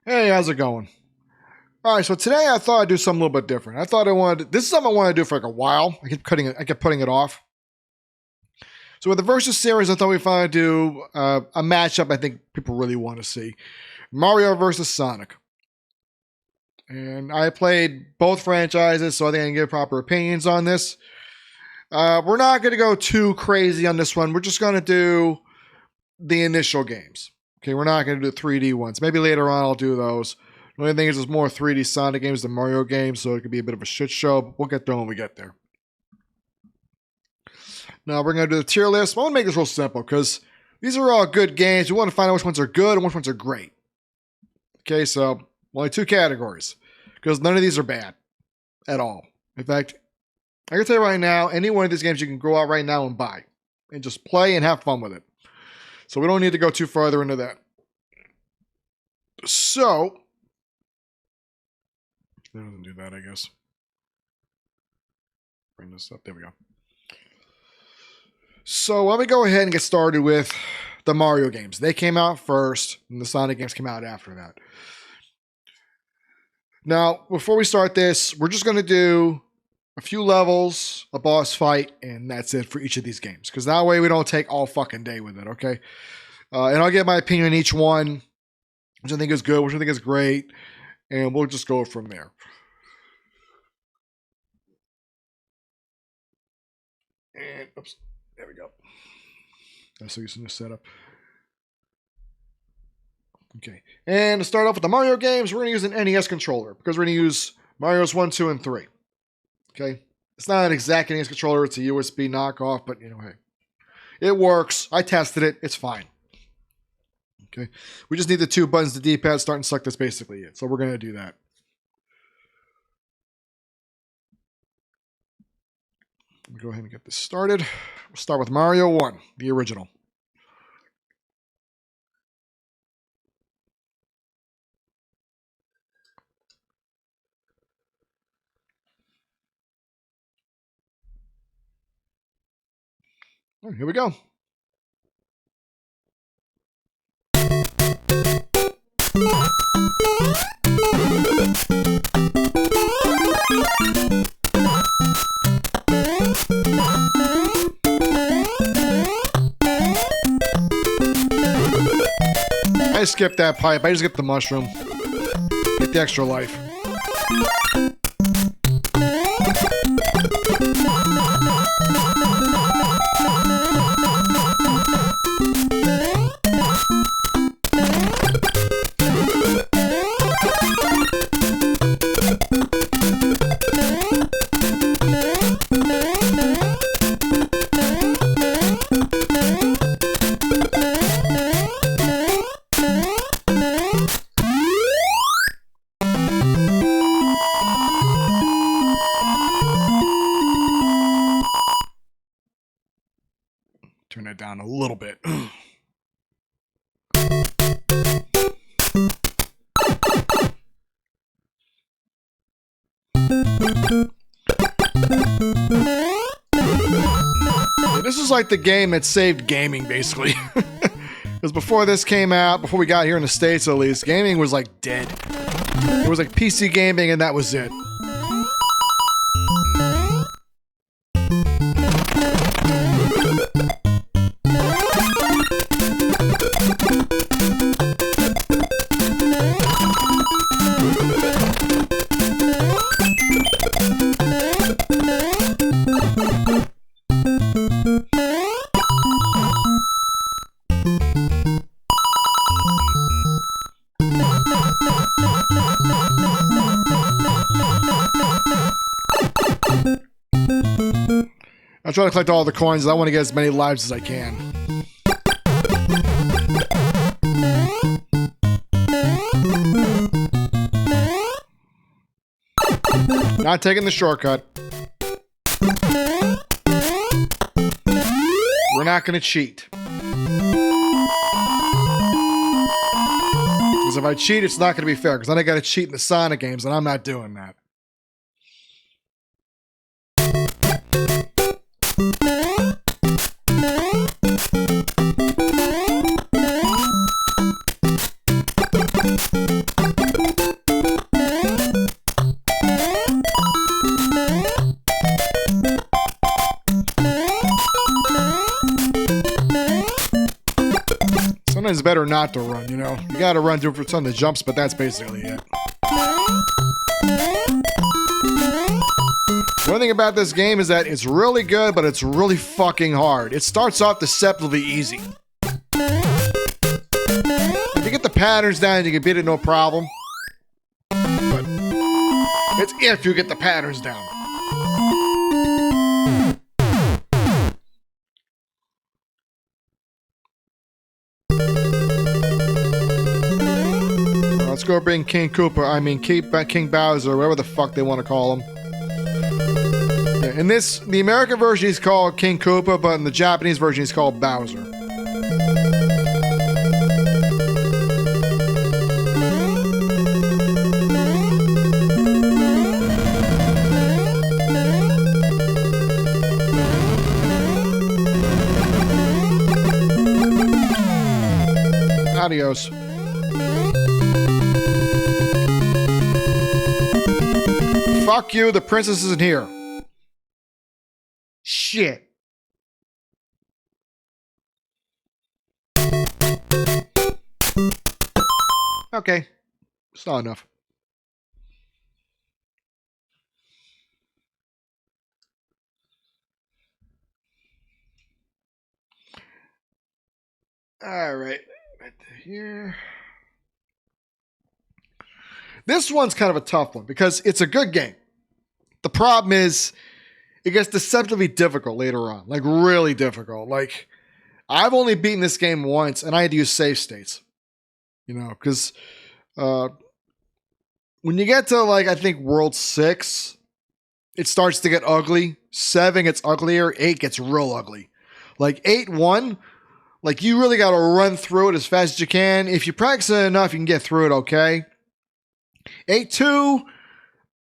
Hey, how's it going? All right, so today I thought I'd do something a little bit different. This is something I wanted to do for like a while. I kept putting it off. So with the Versus series, I thought we'd finally do a matchup I think people really want to see. Mario versus Sonic. And I played both franchises, so I think I can give proper opinions on this. We're not going to go too crazy on this one. We're just going to do the initial games. Okay, we're not going to do the 3D ones. Maybe later on I'll do those. The only thing is there's more 3D Sonic games than Mario games, so it could be a bit of a shit show, but we'll get there when we get there. Now we're going to do the tier list. I want to make this real simple because these are all good games. We want to find out which ones are good and which ones are great. Okay, so only two categories because none of these are bad at all. In fact, I can tell you right now, any one of these games you can go out right now and buy and just play and have fun with it. So we don't need to go too further into that. So, it doesn't do that, I guess. Bring this up. There we go. So let me go ahead and get started with the Mario games. They came out first, and the Sonic games came out after that. Now, before we start this, we're just going to do a few levels, a boss fight, and that's it for each of these games. Because that way we don't take all fucking day with it, okay? And I'll give my opinion on each one, which I think is good, which I think is great, and we'll just go from there. And, oops, there we go. I'm so using this setup. Okay, and to start off with the Mario games, we're going to use an NES controller because we're going to use Mario's 1, 2, and 3. Okay, it's not an exact NES controller, it's a USB knockoff, but you know, hey, it works. I tested it, it's fine. Okay, we just need the two buttons, the D-pad, start and select. That's basically it. So we're going to do that. Let me go ahead and get this started. We'll start with Mario 1, the original. All right, here we go. I skipped that pipe. I just get the mushroom. Get the extra life. Turn it down a little bit. This is like the game that saved gaming, basically. Because before this came out, before we got here in the States at least, gaming was like dead. It was like PC gaming and that was it. I'm trying to collect all the coins. I want to get as many lives as I can. Not taking the shortcut. We're not going to cheat. Because if I cheat, it's not going to be fair. Because then I got to cheat in the Sonic games, and I'm not doing that. it's better not to run, you know? You gotta run for some of the jumps, but that's basically it. One thing about this game is that it's really good, but it's really fucking hard. It starts off deceptively easy. If you get the patterns down, you can beat it no problem. But it's if you get the patterns down. Let's go bring King Koopa. I mean, King Bowser, whatever the fuck they want to call him. Yeah, in this, the American version is called King Koopa, but in the Japanese version he's called Bowser. Adios. Fuck you, the princess isn't here. Shit. Okay. It's not enough. All right. Right here. This one's kind of a tough one because it's a good game. The problem is it gets deceptively difficult later on, like really difficult. Like I've only beaten this game once and I had to use save states, you know, because when you get to like, I think World 6, it starts to get ugly. 7 gets uglier. 8 gets real ugly. Like 8-1, like you really got to run through it as fast as you can. If you practice it enough, you can get through it okay. 8-2,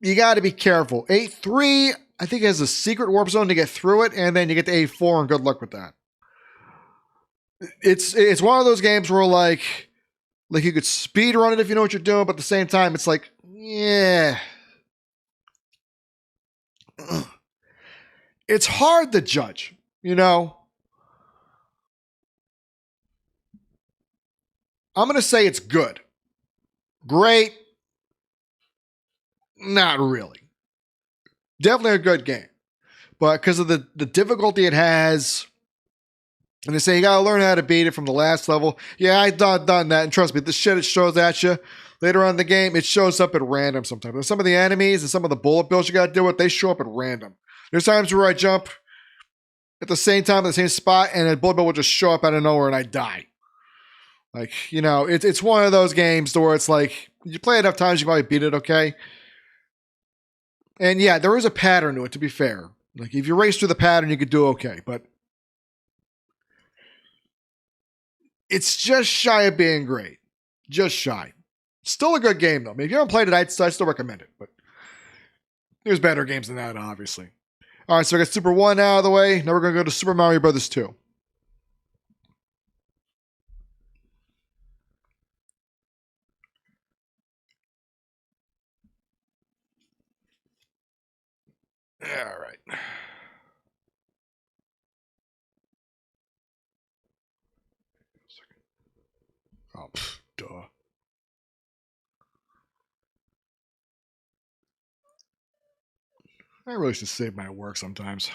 you got to be careful. 8-3, I think it has a secret warp zone to get through it, and then you get to 8-4, and good luck with that. It's one of those games where like you could speed run it if you know what you're doing, but at the same time, it's like, yeah. It's hard to judge, you know? I'm going to say it's good. Great. Not really. Definitely a good game. But because of the difficulty it has, and they say you got to learn how to beat it from the last level. Yeah, I've done that. And trust me, the shit it shows at you later on in the game, it shows up at random sometimes. And some of the enemies and some of the bullet bills you got to deal with, they show up at random. There's times where I jump at the same time, at the same spot, and a bullet bill will just show up out of nowhere and I die. Like, you know, it's one of those games where it's like, you play enough times, you probably beat it okay. And yeah, there is a pattern to it, to be fair. Like, if you race through the pattern, you could do okay. But it's just shy of being great. Just shy. Still a good game, though. I mean, if you haven't played it, I'd still recommend it. But there's better games than that, obviously. All right, so I got Super 1 out of the way. Now we're going to go to Super Mario Brothers 2. All right. Oh, duh. I really should save my work sometimes.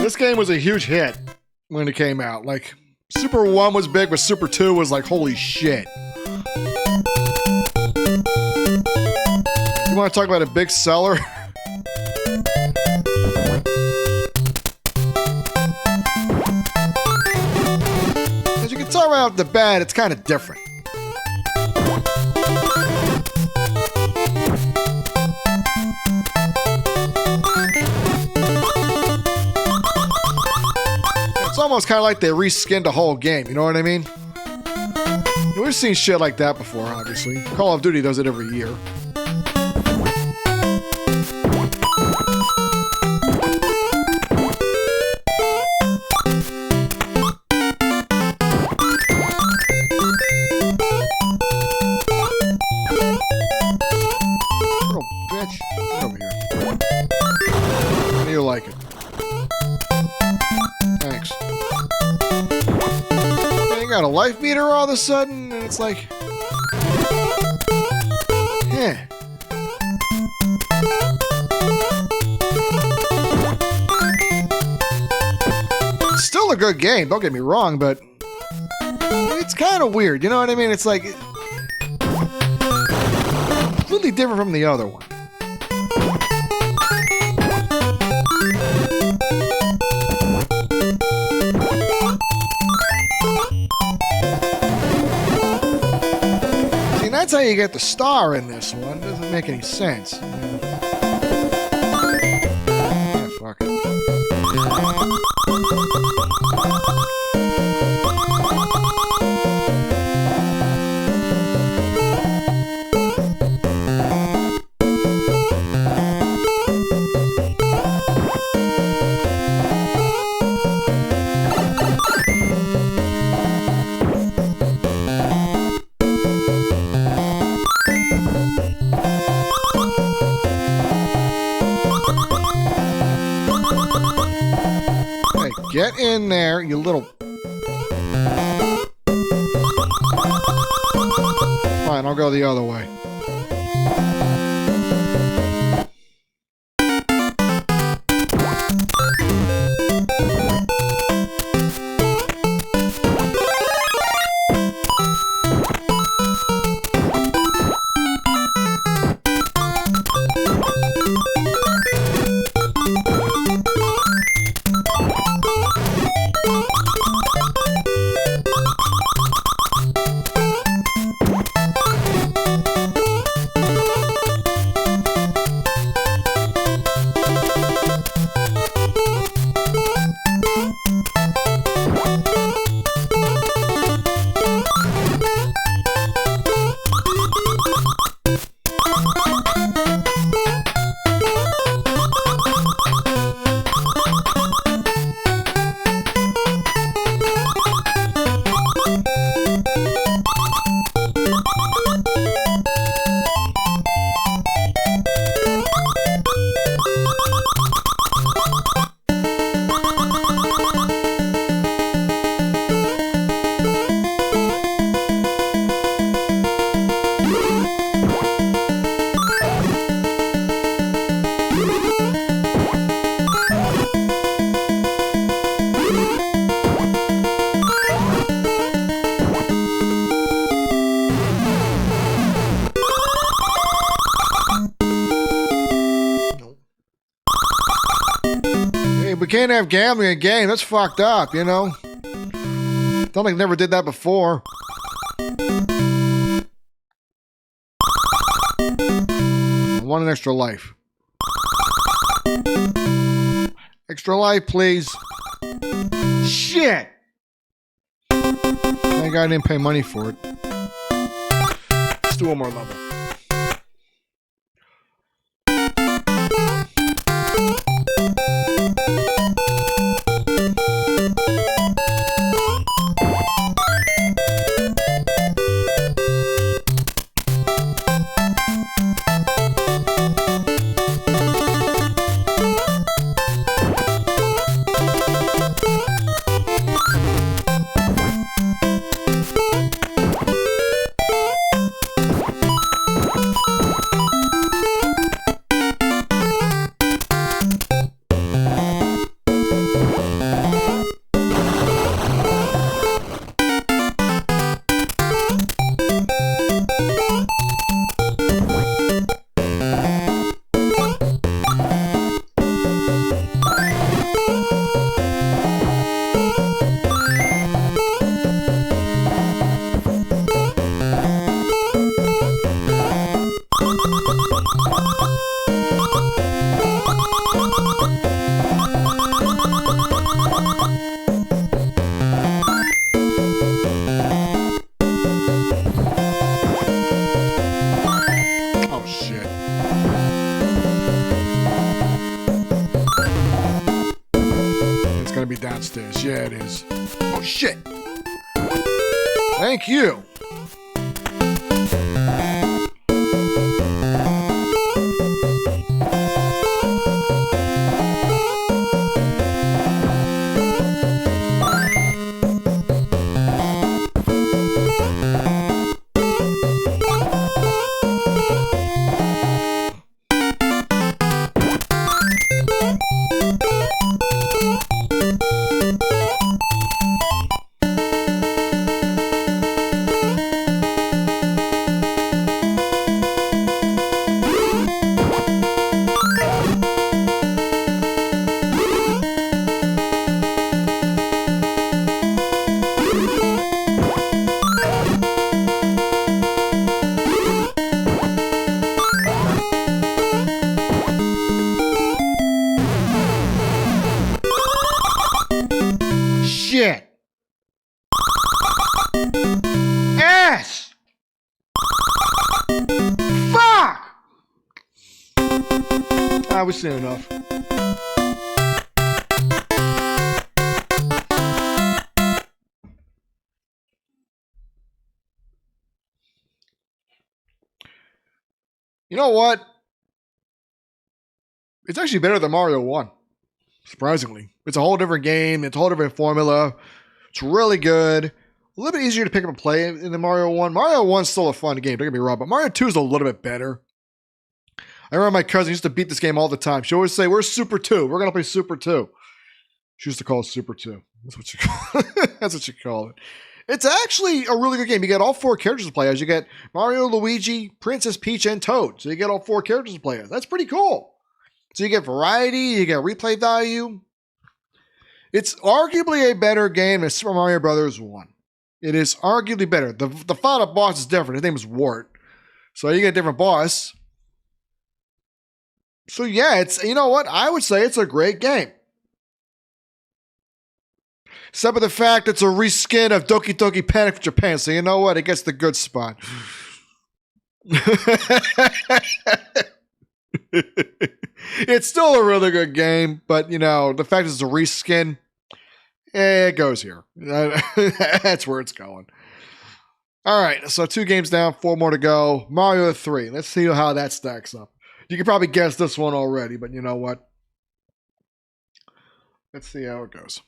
This game was a huge hit when it came out. Like, Super 1 was big, but Super 2 was like, holy shit. You want to talk about a big seller? As you can tell right off the bat, it's kind of different. It's almost kind of like they reskinned a whole game, you know what I mean? We've seen shit like that before, obviously. Call of Duty does it every year. all of a sudden, and it's like, yeah. It's still a good game, don't get me wrong, but it's kind of weird, you know what I mean? It's like completely different from the other one. See, that's how you get the star in this one. It doesn't make any sense. Yeah, fuck it. Get in there, you little... Fine, I'll go the other way. We can't have gambling in a game. That's fucked up, you know? Don't think never did that before. I want an extra life. Extra life, please. Shit! Thank God I didn't pay money for it. Let's do one more level. Be downstairs. Yeah, it is. Oh, shit. Thank you. We've seen enough. You know what? It's actually better than Mario 1. Surprisingly. It's a whole different game. It's a whole different formula. It's really good. A little bit easier to pick up and play in the Mario 1. Mario 1's still a fun game, don't get me wrong, but Mario 2 is a little bit better. I remember my cousin used to beat this game all the time. She always say, "Where's Super 2? We're going to play Super 2. She used to call it Super 2. That's what you call it. That's what you call it. It's actually a really good game. You get all 4 characters to play as. You get Mario, Luigi, Princess Peach, and Toad. So you get all 4 characters to play as. That's pretty cool. So you get variety, you get replay value. It's arguably a better game than Super Mario Brothers 1. It is arguably better. The final boss is different. His name is Wart. So you get a different boss. So yeah, you know what? I would say it's a great game. Except for the fact it's a reskin of Doki Doki Panic for Japan. So you know what? It gets the good spot. It's still a really good game, but you know, the fact it's a reskin, it goes here. That's where it's going. All right, so 2 games down, 4 more to go. Mario 3. Let's see how that stacks up. You can probably guess this one already, but you know what? Let's see how it goes.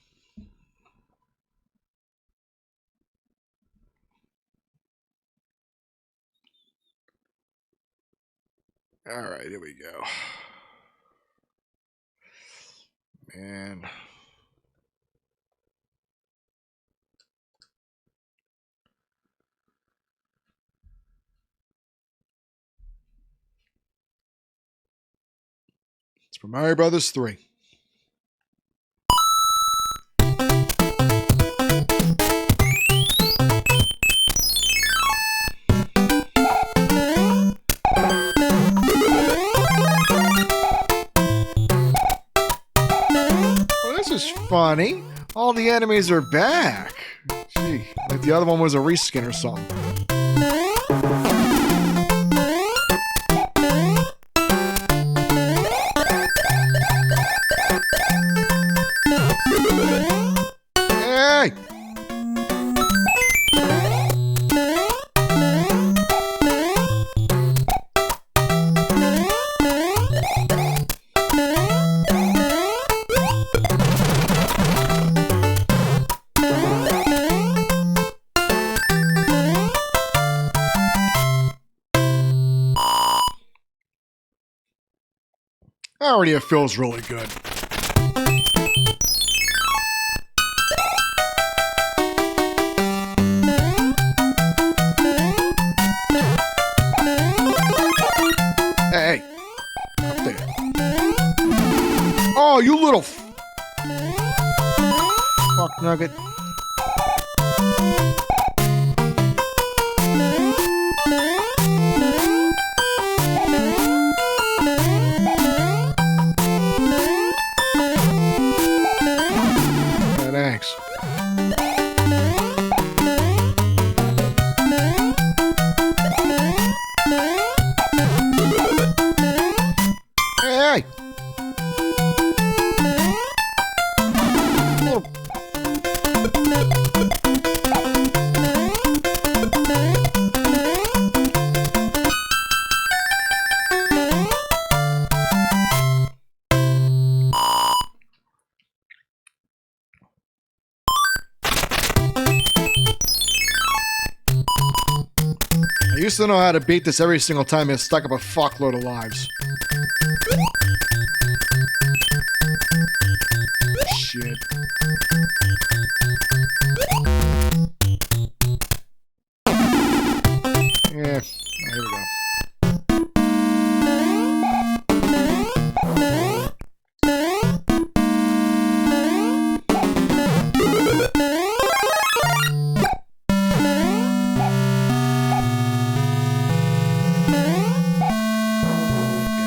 All right, here we go. Man. It's for Mario Brothers 3. Funny. All the enemies are back. Gee, like the other one was a reskin or something. Hey! Already it feels really good. Hey, up there. Oh, you little fuck nugget. Thanks. Hey! Oh. I used to know how to beat this every single time and stuck up a fuckload of lives. Shit. Yeah, here we go.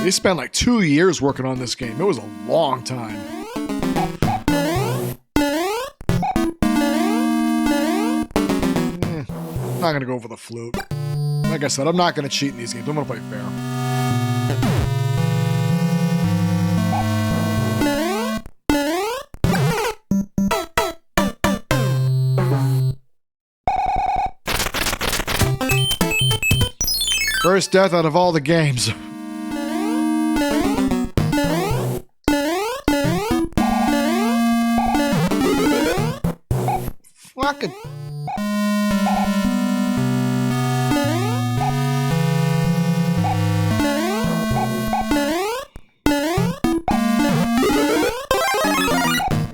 They spent like 2 years working on this game. It was a long time. I'm not going to go for the flute. Like I said, I'm not going to cheat in these games. I'm going to play fair. First death out of all the games. Fucking.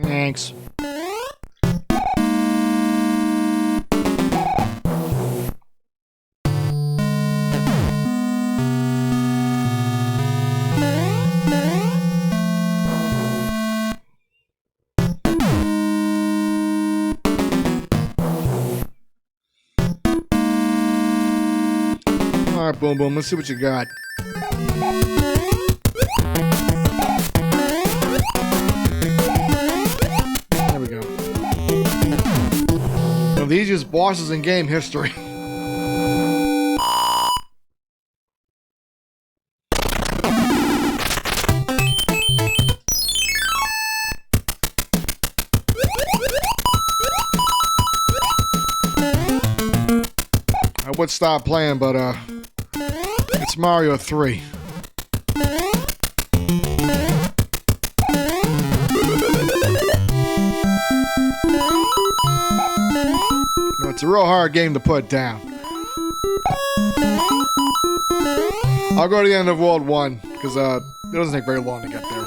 Thanks. All right, Boom Boom, let's see what you got. There we go. One of the easiest bosses in game history. I would stop playing, but it's Mario 3. No, it's a real hard game to put down. I'll go to the end of World 1, because it doesn't take very long to get there.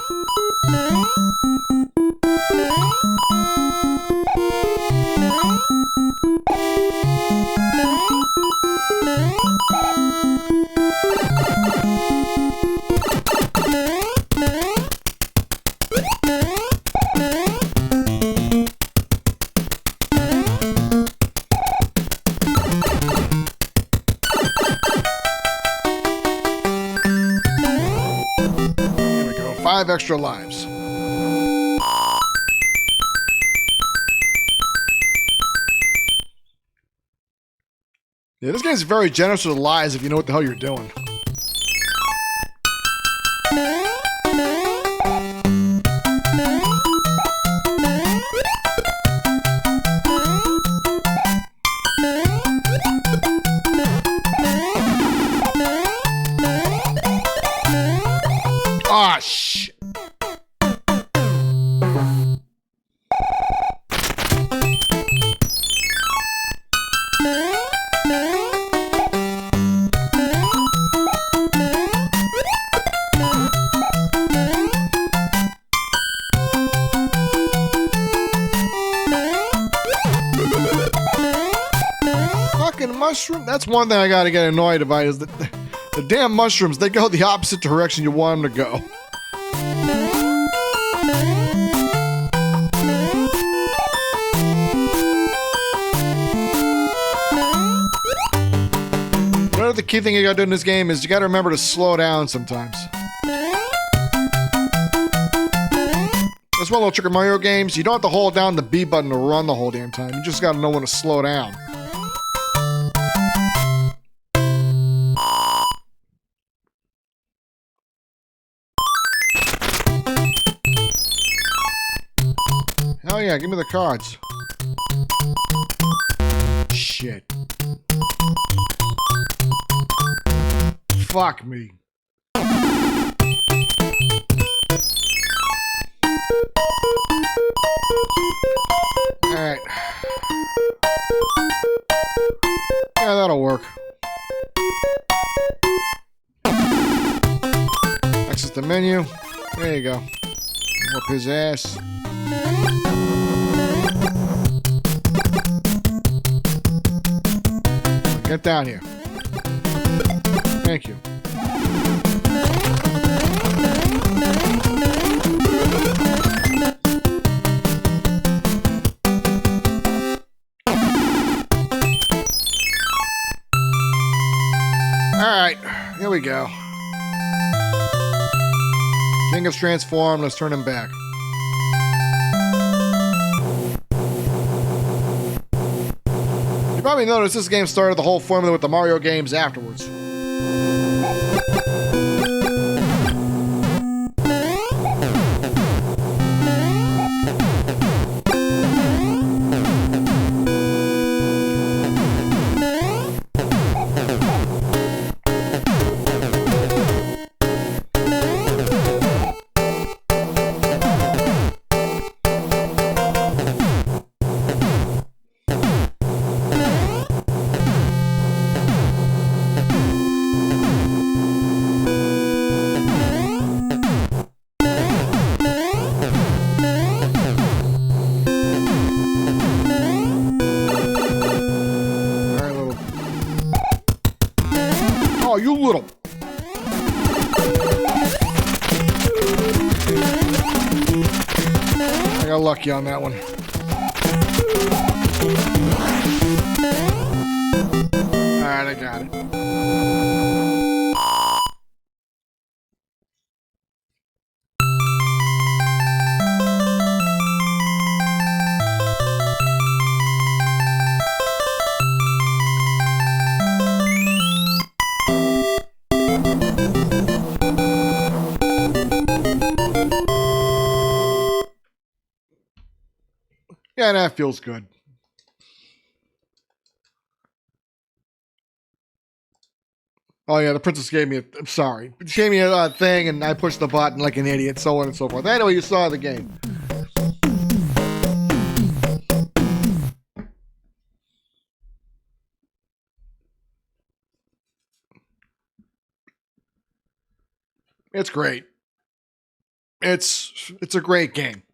There we go, 5 extra lives. Yeah, this game's very generous with lives if you know what the hell you're doing. Ah, shit. Fucking mushroom. That's one thing I gotta get annoyed about is that the damn mushrooms, they go the opposite direction you want them to go. Another key thing you gotta do in this game is you gotta remember to slow down sometimes. That's one little trick in Mario games. You don't have to hold down the B button to run the whole damn time. You just gotta know when to slow down. Hell yeah, give me the cards. Shit. Fuck me. Alright. Yeah, that'll work. Exit the menu. There you go. Whoop his ass. Get down here. Thank you. Alright, here we go. King has transformed, let's turn him back. You probably noticed this game started the whole formula with the Mario games afterwards. you little. I got lucky on that one. Alright, I got it. Yeah, that feels good. Oh yeah, the princess gave me I'm sorry. She gave me a thing and I pushed the button like an idiot, so on and so forth. Anyway, you saw the game. It's great. It's a great game.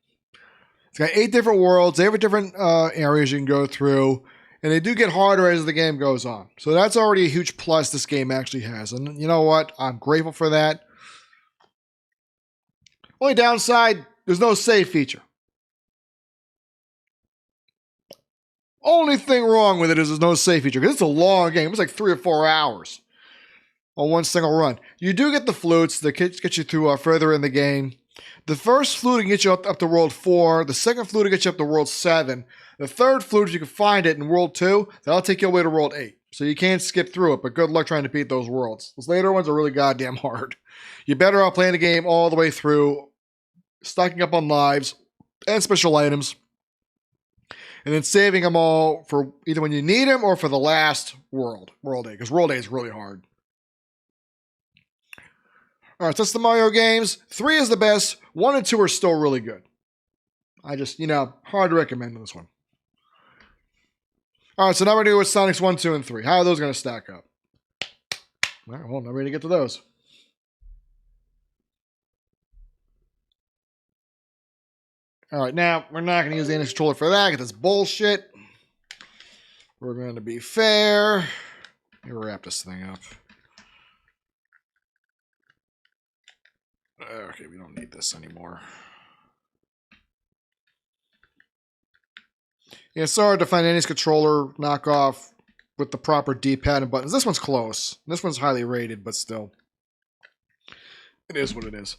It's got 8 different worlds. They have different areas you can go through. And they do get harder as the game goes on. So that's already a huge plus this game actually has. And you know what? I'm grateful for that. Only downside, there's no save feature. Only thing wrong with it is there's no save feature. Because it's a long game. It's like 3 or 4 hours on one single run. You do get the flutes that get you through further in the game. The first flute can get you up to World 4. The second flute will get you up to World 7. The third flute, if you can find it in World 2, that'll take you away to World 8. So you can't skip through it, but good luck trying to beat those worlds. Those later ones are really goddamn hard. You're better off playing the game all the way through, stocking up on lives and special items, and then saving them all for either when you need them or for the last World 8, because World 8 is really hard. All right, so that's the Mario games. 3 is the best. 1 and 2 are still really good. I just, hard to recommend this one. All right, so now we're going to do with Sonic's 1, 2, and 3. How are those going to stack up? All right, well, now we're going to get to those. All right, now we're not going to use the NX controller for that because that's bullshit. We're going to be fair. Let me wrap this thing up. Okay, we don't need this anymore. Yeah, it's hard to find any controller knockoff with the proper D-pad and buttons. This one's close. This one's highly rated, but still. It is what it is.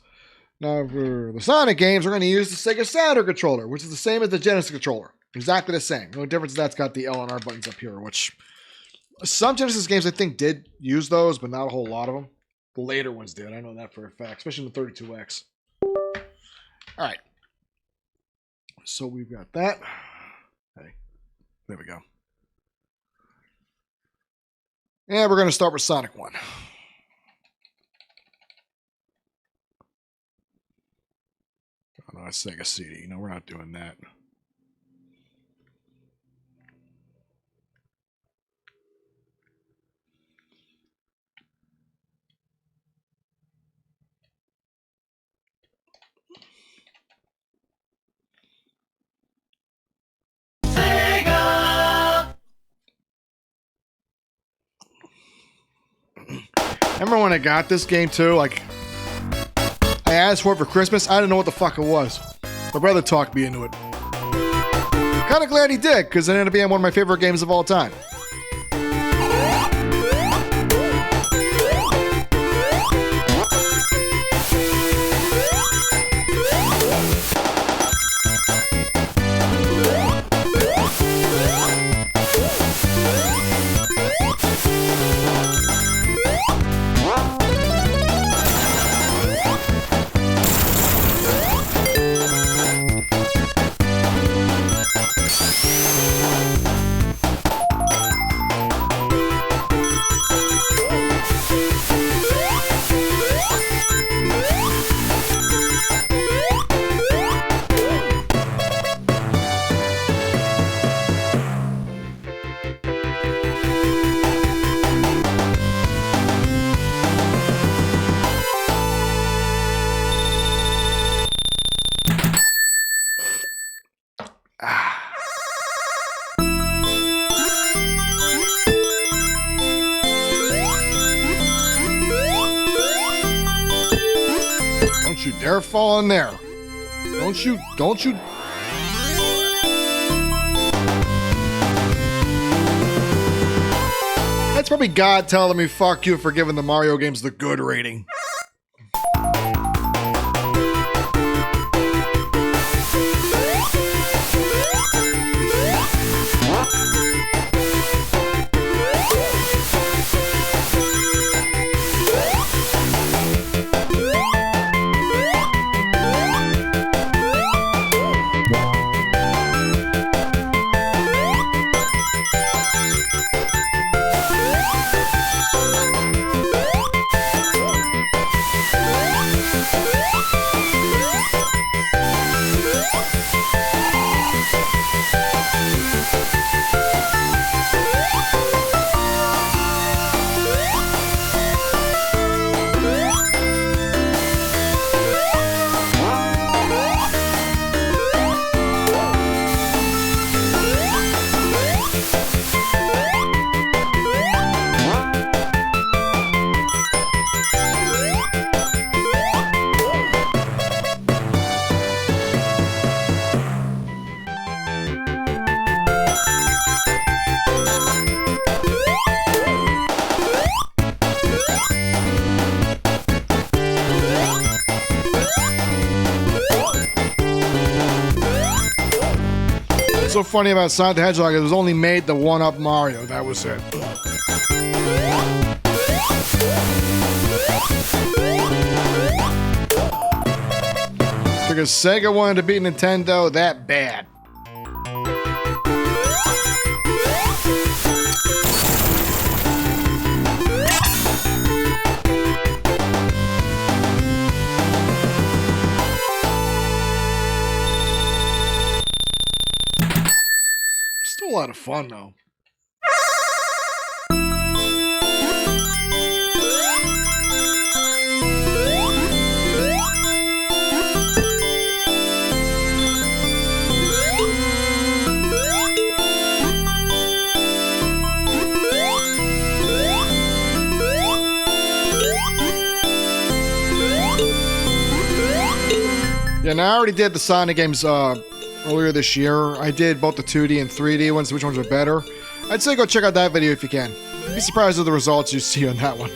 Now, for the Sonic games, we're going to use the Sega Saturn controller, which is the same as the Genesis controller. Exactly the same. The only difference is that's got the L and R buttons up here, which some Genesis games I think did use those, but not a whole lot of them. The later ones did. I know that for a fact, especially the 32X. All right. So we've got that. Hey, there we go. And we're going to start with Sonic 1. Oh, no, that's Sega CD. No, we're not doing that. Remember when I got this game too? Like, I asked for it for Christmas. I didn't know what the fuck it was. My brother talked me into it. Kind of glad he did, because it ended up being one of my favorite games of all time. Don't you dare fall in there. Don't you. That's probably God telling me fuck you for giving the Mario games the good rating. What's so funny about Sonic the Hedgehog is it was only made to one-up Mario. That was it. Because Sega wanted to beat Nintendo that bad. Still a lot of fun, though. Yeah, now I already did the Sonic games earlier this year. I did both the 2D and 3D ones, which ones are better. I'd say go check out that video if you can. Be surprised at the results you see on that one.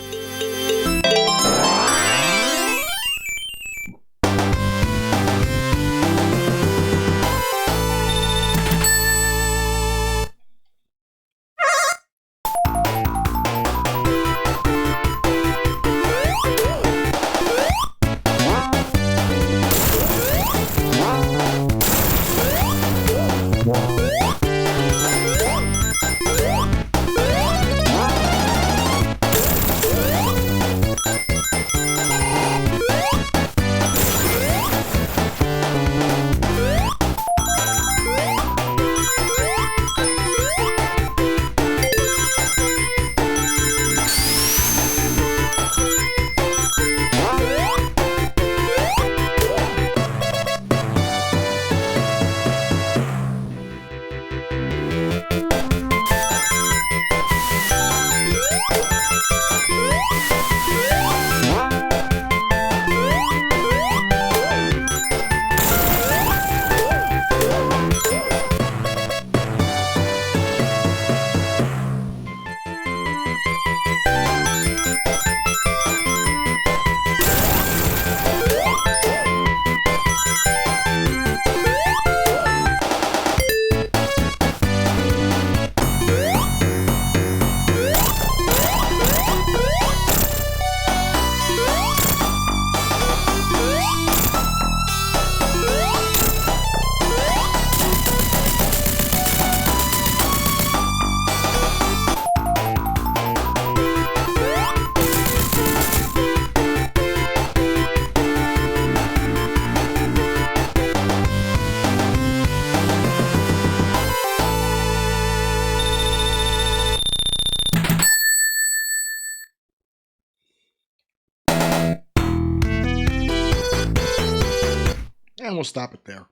And we'll stop it there.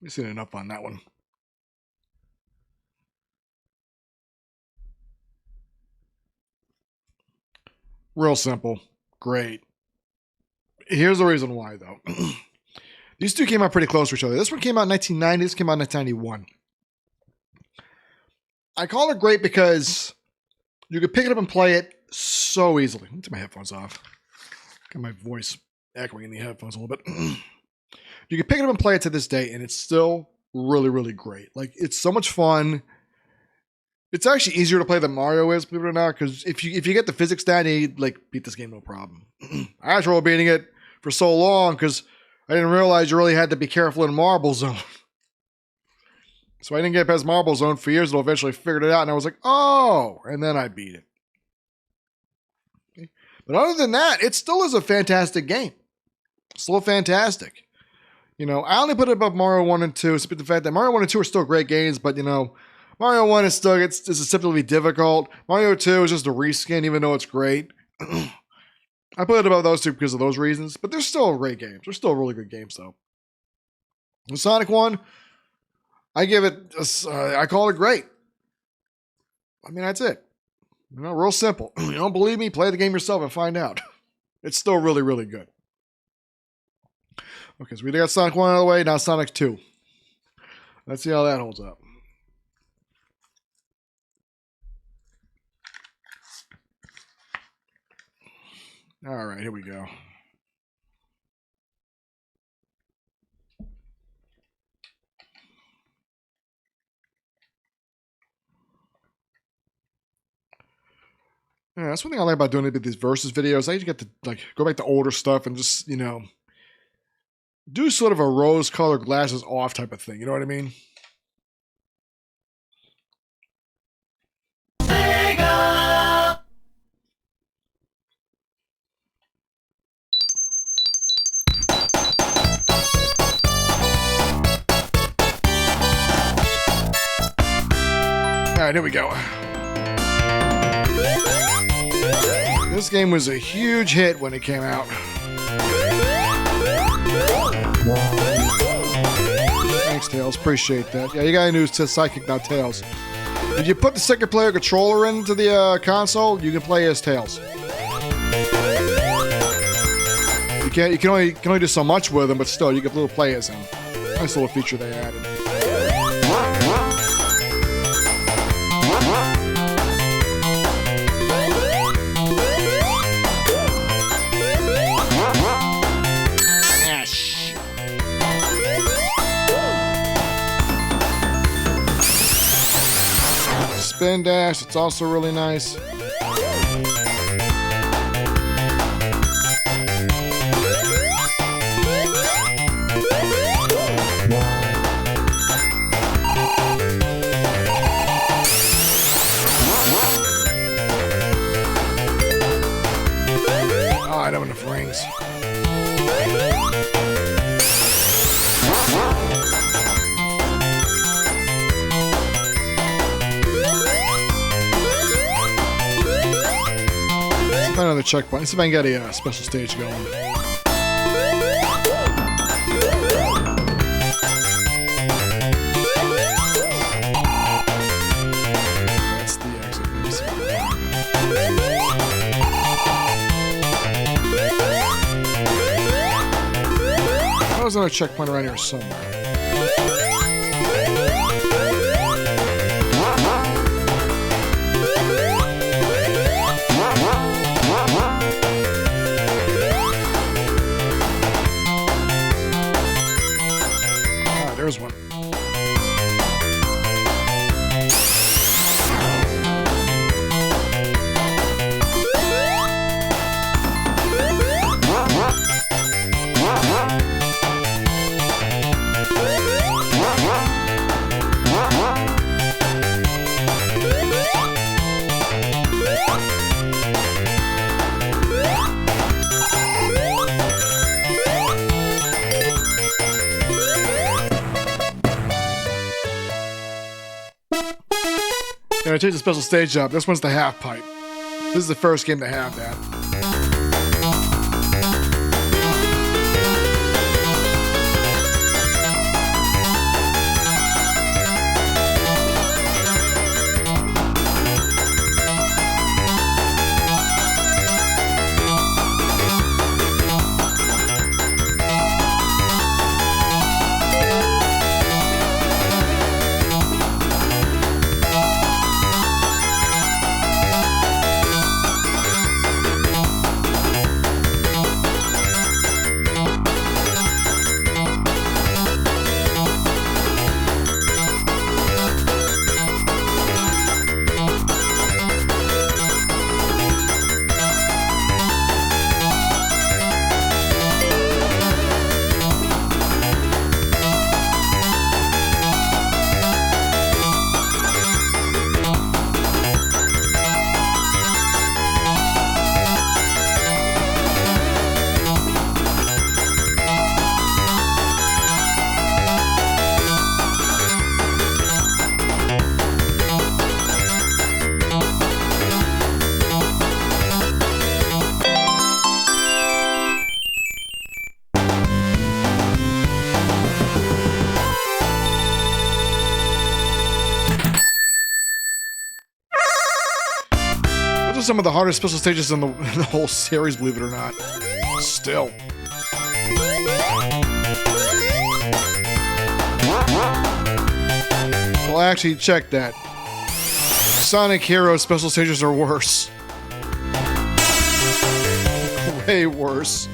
We've seen enough on that one. Real simple. Great. Here's the reason why, though. These two came out pretty close to each other. This one came out in 1990. This came out in 1991. I call it great because you could pick it up and play it so easily. Let me take my headphones off. Got my voice echoing in the headphones a little bit. You can pick it up and play it to this day, and it's still really, really great. Like, it's so much fun. It's actually easier to play than Mario is, believe it or not, because if you get the physics down, you like beat this game no problem. I had trouble beating it for so long because I didn't realize you really had to be careful in Marble Zone. So I didn't get past Marble Zone for years until I eventually figured it out, and I was like, oh, and then I beat it. Okay. But other than that, it still is a fantastic game. Still fantastic. You know, I only put it above Mario 1 and 2, despite the fact that Mario 1 and 2 are still great games, but, you know, Mario 1 is still, it's deceptively difficult. Mario 2 is just a reskin, even though it's great. I put it above those two because of those reasons, but they're still great games. They're still really good games, though. The Sonic 1, I give it, I call it great. I mean, that's it. You know, real simple. You don't believe me? Play the game yourself and find out. It's still really, really good. Okay, so we got Sonic 1 out of the way, now Sonic 2. Let's see how that holds up. All right, here we go. Yeah, that's one thing I like about doing these versus videos. I usually get to like go back to older stuff and just, you know, do sort of a rose-colored glasses off type of thing. You know what I mean? Sega! All right, here we go. This game was a huge hit when it came out. Thanks, Tails. Appreciate that. Yeah, you got a new Sidekick now, Tails. If you put the second player controller into the console, you can play as Tails. You can only do so much with him, but still, you can little play as him. Nice little feature they added. Spin dash, it's also really nice. Oh, I don't have enough rings. Another checkpoint. Let's see if I can get a special stage going. That's the exit. There's another checkpoint around here somewhere. There's one. I changed the special stage up. This one's the half pipe. This is the first game to have that. are some of the hardest special stages in the whole series, believe it or not. Still. Well, actually, check that. Sonic Heroes special stages are worse. Way worse.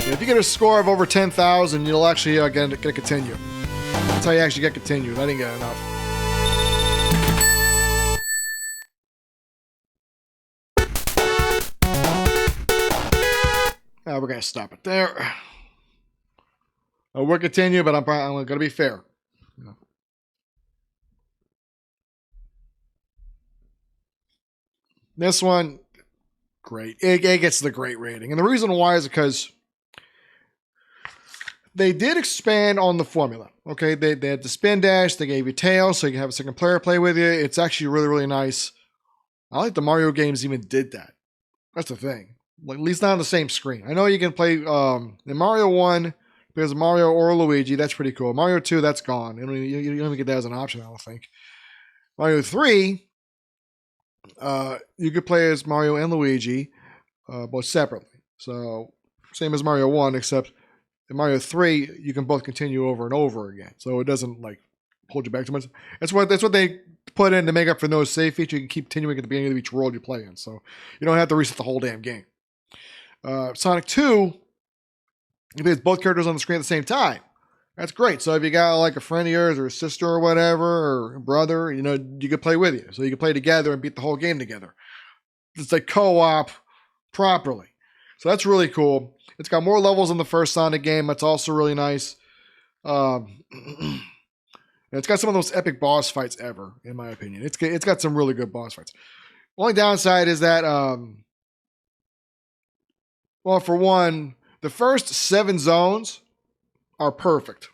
If you get a score of over 10,000, you'll actually get a continue. That's how you actually get continued. I didn't get enough. We're going to stop it there. We'll continue, but I'm going to be fair. This one, great. It gets the great rating. And the reason why is because they did expand on the formula. Okay, they had the spin dash. They gave you tails, so you can have a second player play with you. It's actually really, really nice. I like the Mario games even did that. That's the thing. Like, at least not on the same screen. I know you can play in Mario 1, there's Mario or Luigi. That's pretty cool. Mario 2, that's gone. You don't even get that as an option, I don't think. Mario 3, you could play as Mario and Luigi, both separately. So, same as Mario 1, except in Mario 3, you can both continue over and over again. So it doesn't like hold you back too much. That's what they put in to make up for no save feature. You can keep continuing at the beginning of each world you play in. So you don't have to reset the whole damn game. Sonic 2, you play both characters on the screen at the same time. That's great. So if you got like a friend of yours or a sister or whatever, or a brother, you could play with you. So you can play together and beat the whole game together. It's like co-op properly. So that's really cool. It's got more levels than the first Sonic game. That's also really nice. It's got some of those epic boss fights ever, in my opinion. It's got some really good boss fights. Only downside is that, well, for one, the first 7 zones are perfect. As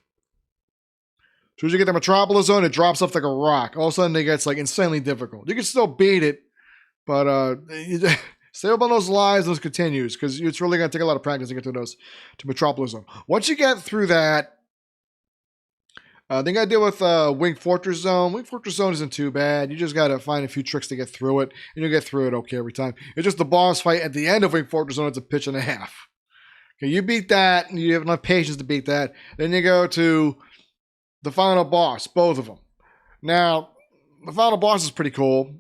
soon as you get the Metropolis zone, it drops off like a rock. All of a sudden, it gets like insanely difficult. You can still beat it, but stay up on those lives, those continues, because it's really going to take a lot of practice to get to Metropolis zone. Once you get through that, then you got to deal with Wing Fortress Zone. Wing Fortress Zone isn't too bad. You just got to find a few tricks to get through it, and you'll get through it okay every time. It's just the boss fight at the end of Wing Fortress Zone. It's a pitch and a half. Okay, you beat that, and you have enough patience to beat that. Then you go to the final boss, both of them. Now, the final boss is pretty cool.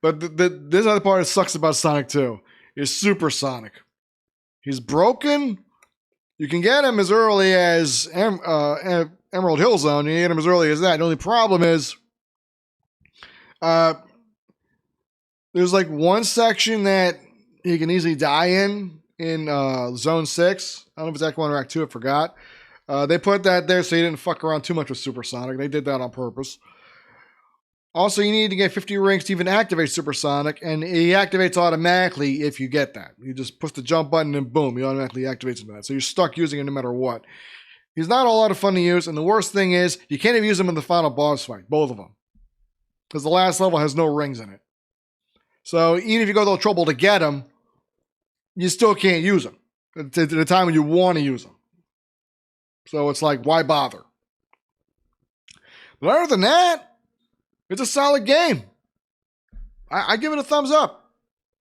But this other part that sucks about Sonic 2 is Super Sonic. He's broken. You can get him as early as Emerald Hill Zone. You can get him as early as that. The only problem is there's like one section that you can easily die in Zone 6. I don't know if it's Act 1 or Act 2. I forgot. They put that there so you didn't fuck around too much with Super Sonic. They did that on purpose. Also, you need to get 50 rings to even activate Super Sonic, and he activates automatically if you get that. You just push the jump button and boom, he automatically activates into that. So you're stuck using it no matter what. He's not a lot of fun to use, and the worst thing is you can't even use him in the final boss fight, both of them. Because the last level has no rings in it. So even if you go to the trouble to get him, you still can't use him at the time when you want to use him. So it's like, why bother? But other than that, it's a solid game. I give it a thumbs up.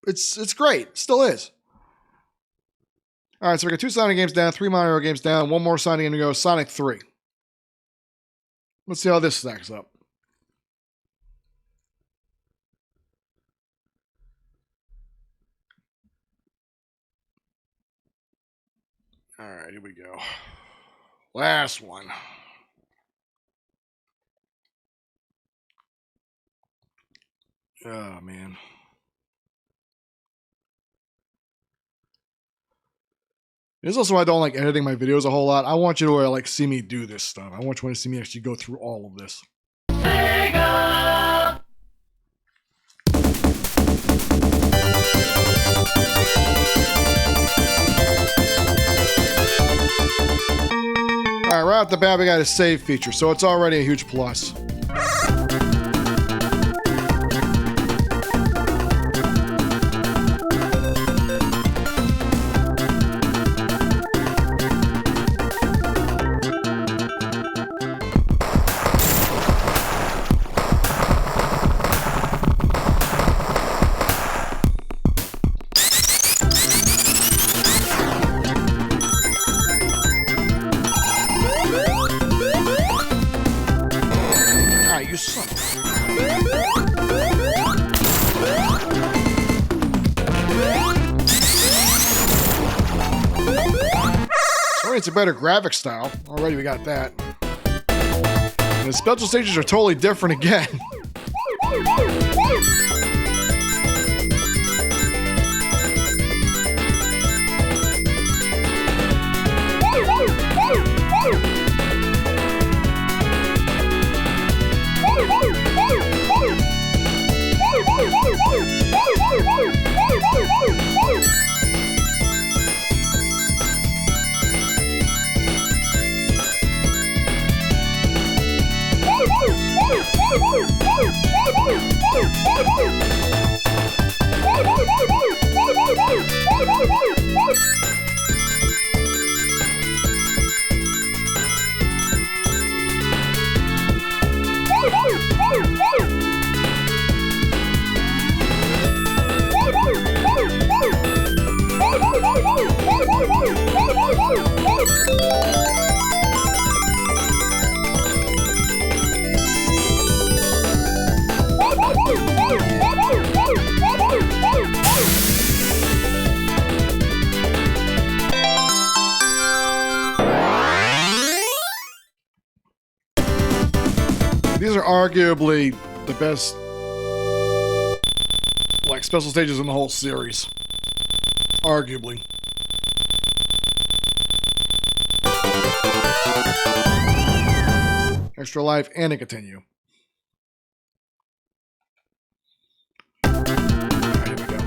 It's great. It still is. All right, so we got 2 Sonic games down, 3 Mario games down, 1 more Sonic game to go, Sonic 3. Let's see how this stacks up. All right, here we go. Last one. Oh, man. This is also why I don't like editing my videos a whole lot. I want you to like see me do this stuff. I want you to see me actually go through all of this. Sega! All right, right off the bat, we got a save feature, so it's already a huge plus. It's a better graphic style. Already we got that. And the special stages are totally different again. These are arguably the best, like, special stages in the whole series. Arguably. Extra life and a continue. Here we go.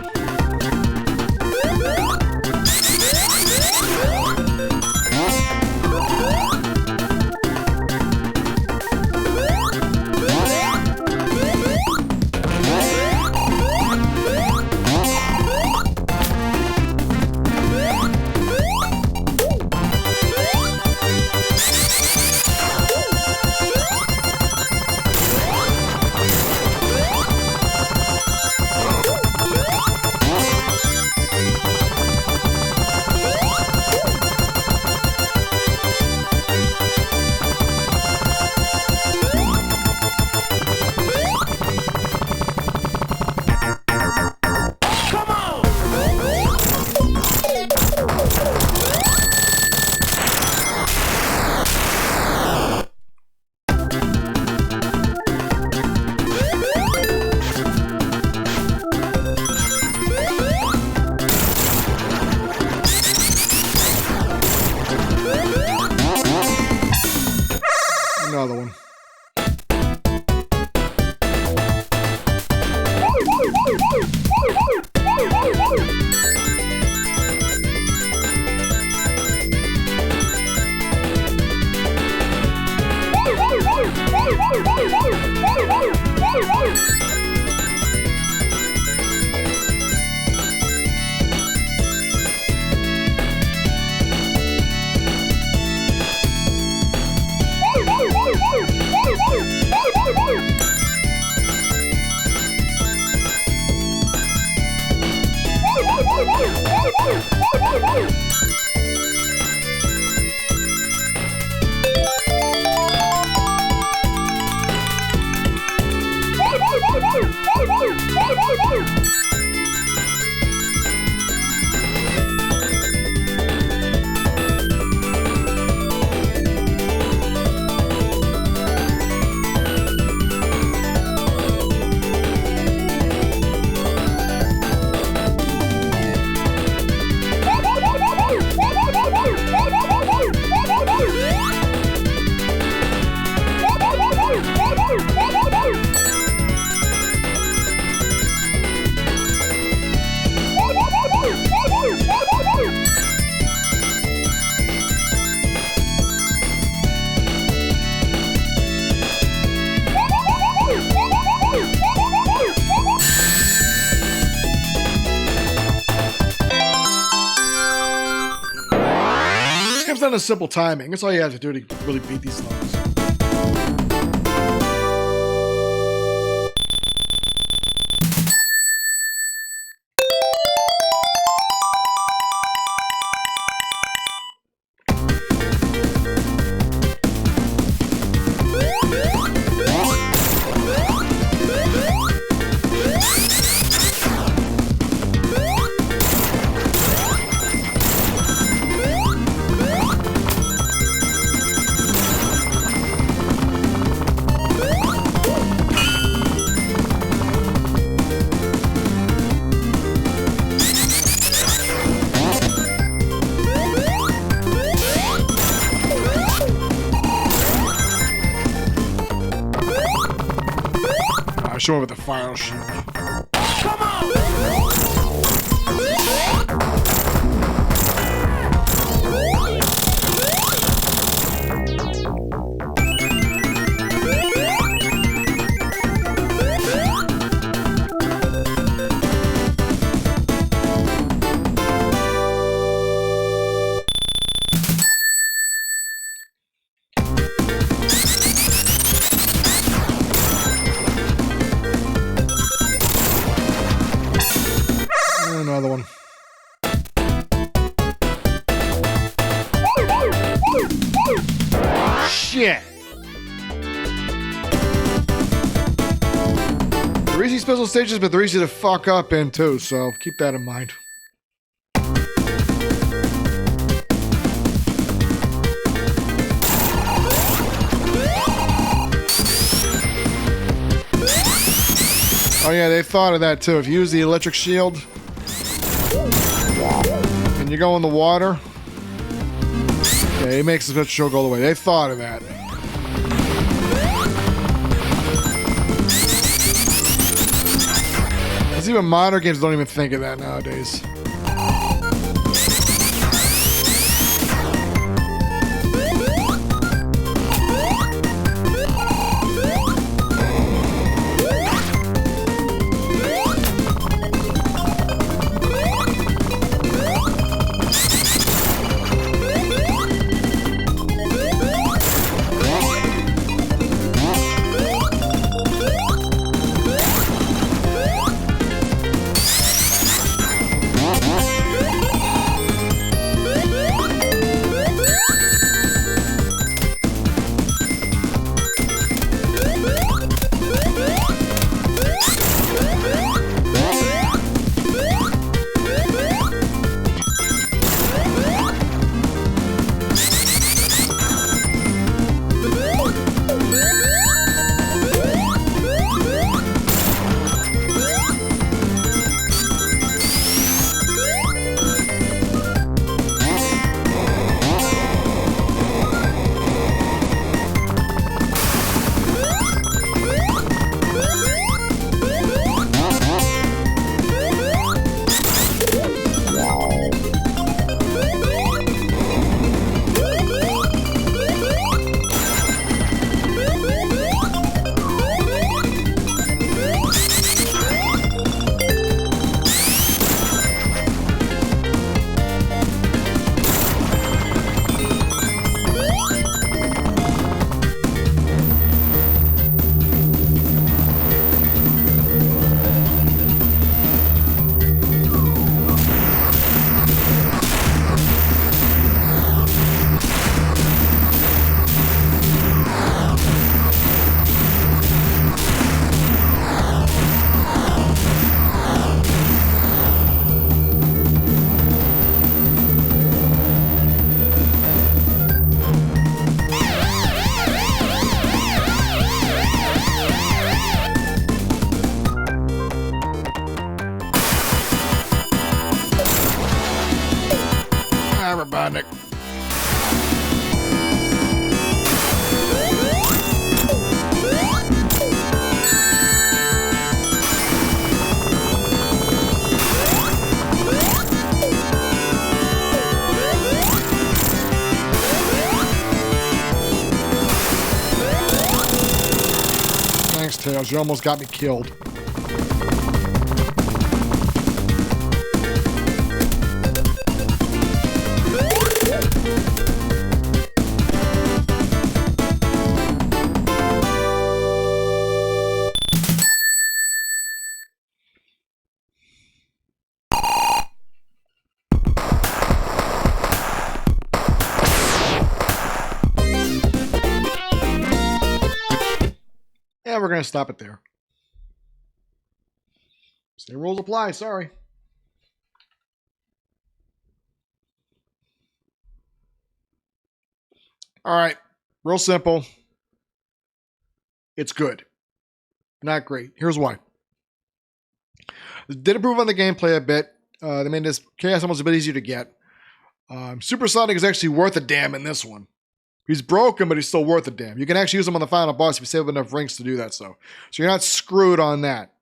Another one. done a simple timing. That's all you have to do to really beat these levels. Show him with the fire shield. Come on! Another one. Shit. They're easy special stages, but they're easy to fuck up in too, so keep that in mind. Oh yeah, they thought of that too. If you use the electric shield and you go in the water, yeah, it makes the electric shield go away. They thought of that. Because even modern games don't even think of that nowadays. Robotnik. Thanks, Tails. You almost got me killed. And we're going to stop it there. Same rules apply. Sorry. All right. Real simple. It's good. Not great. Here's why. Did improve on the gameplay a bit. They made this Chaos almost a bit easier to get. Supersonic is actually worth a damn in this one. He's broken, but he's still worth a damn. You can actually use him on the final boss if you save enough rings to do that. So you're not screwed on that.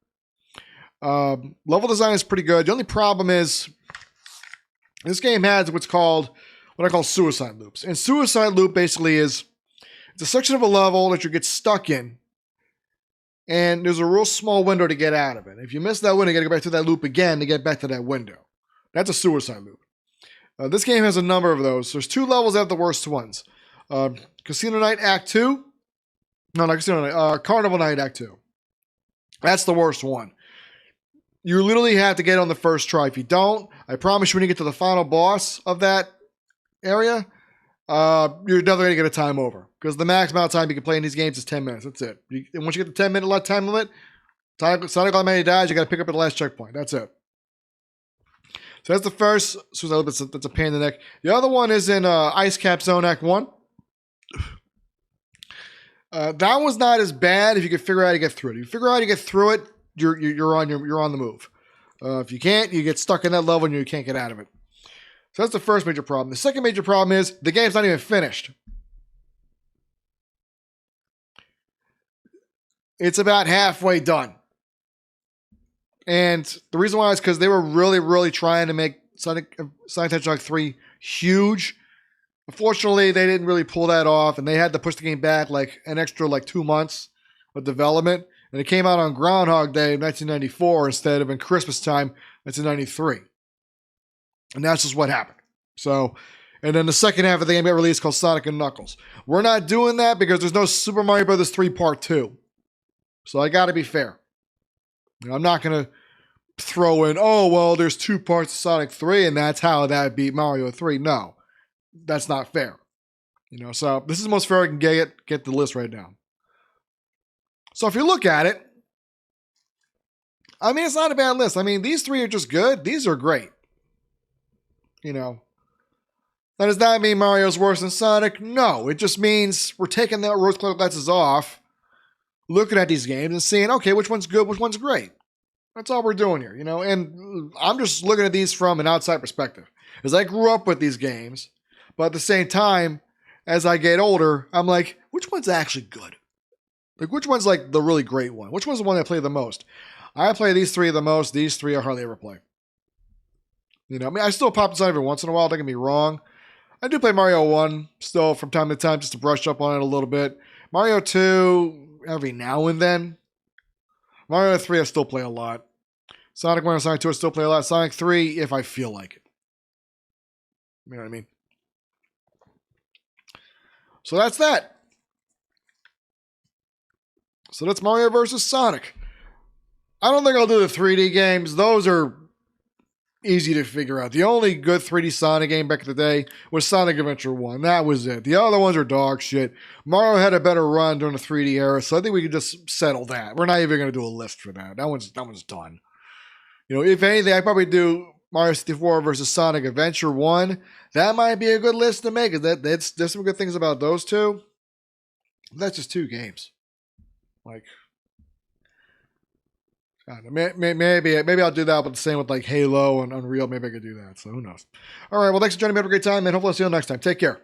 Level design is pretty good. The only problem is this game has what I call suicide loops. And suicide loop basically is it's a section of a level that you get stuck in, and there's a real small window to get out of it. If you miss that window, you got to go back to that loop again to get back to that window. That's a suicide loop. This game has a number of those. There's 2 levels that have the worst ones. Casino Night Act 2. No, not Casino Night. Carnival Night Act 2. That's the worst one. You literally have to get on the first try. If you don't, I promise you when you get to the final boss of that area, you're definitely going to get a time over. Because the max amount of time you can play in these games is 10 minutes. That's it. And once you get the 10-minute time limit, Sonic automatically dies, you got to pick up at the last checkpoint. That's it. So that's the first suicide loop. That's a pain in the neck. The other one is in Ice Cap Zone Act 1. That one's not as bad if you can figure out how to get through it. If you figure out how to get through it, you're on the move. If you can't, you get stuck in that level and you can't get out of it. So that's the first major problem. The second major problem is the game's not even finished. It's about halfway done. And the reason why is because they were really, really trying to make Sonic the Hedgehog 3 huge. Unfortunately, they didn't really pull that off, and they had to push the game back like an extra 2 months of development. And it came out on Groundhog Day of 1994 instead of in Christmas time, 1993. And that's just what happened. So, and then the second half of the game got released called Sonic and Knuckles. We're not doing that because there's no Super Mario Bros. 3 Part 2. So I got to be fair. I'm not going to throw in, oh, well, there's 2 parts of Sonic 3 and that's how that beat Mario 3. No, that's not fair. So this is the most fair I can get the list right now. So if you look at it, I mean, it's not a bad list. I mean, these 3 are just good. These are great. Now, does that mean Mario's worse than Sonic? No, it just means we're taking that rose-colored glasses off, looking at these games and seeing, okay, which one's good, which one's great. That's all we're doing here, and I'm just looking at these from an outside perspective. As I grew up with these games, but at the same time, as I get older, I'm like, which one's actually good? Like, which one's like the really great one? Which one's the one I play the most? I play these 3 the most. These 3 I hardly ever play. I still pop inside every once in a while, don't get me wrong. I do play Mario 1 still from time to time just to brush up on it a little bit. Mario 2, every now and then. Mario 3, I still play a lot. Sonic 1 and Sonic 2, I still play a lot. Sonic 3, if I feel like it. You know what I mean? So that's that. So that's Mario versus Sonic. I don't think I'll do the 3D games. Those are easy to figure out. The only good 3D Sonic game back in the day was Sonic Adventure 1. That was it. The other ones are dog shit. Mario had a better run during the 3D era, so I think we could just settle that. We're not even going to do a list for that. That one's done. If anything, I'd probably do Mario 64 versus Sonic Adventure 1. That might be a good list to make. There's some good things about those 2. That's just 2 games. Maybe I'll do that, but the same with Halo and Unreal. Maybe I could do that. So who knows? All right. Well, thanks for joining me. Have a great time, and hopefully I'll see you next time. Take care.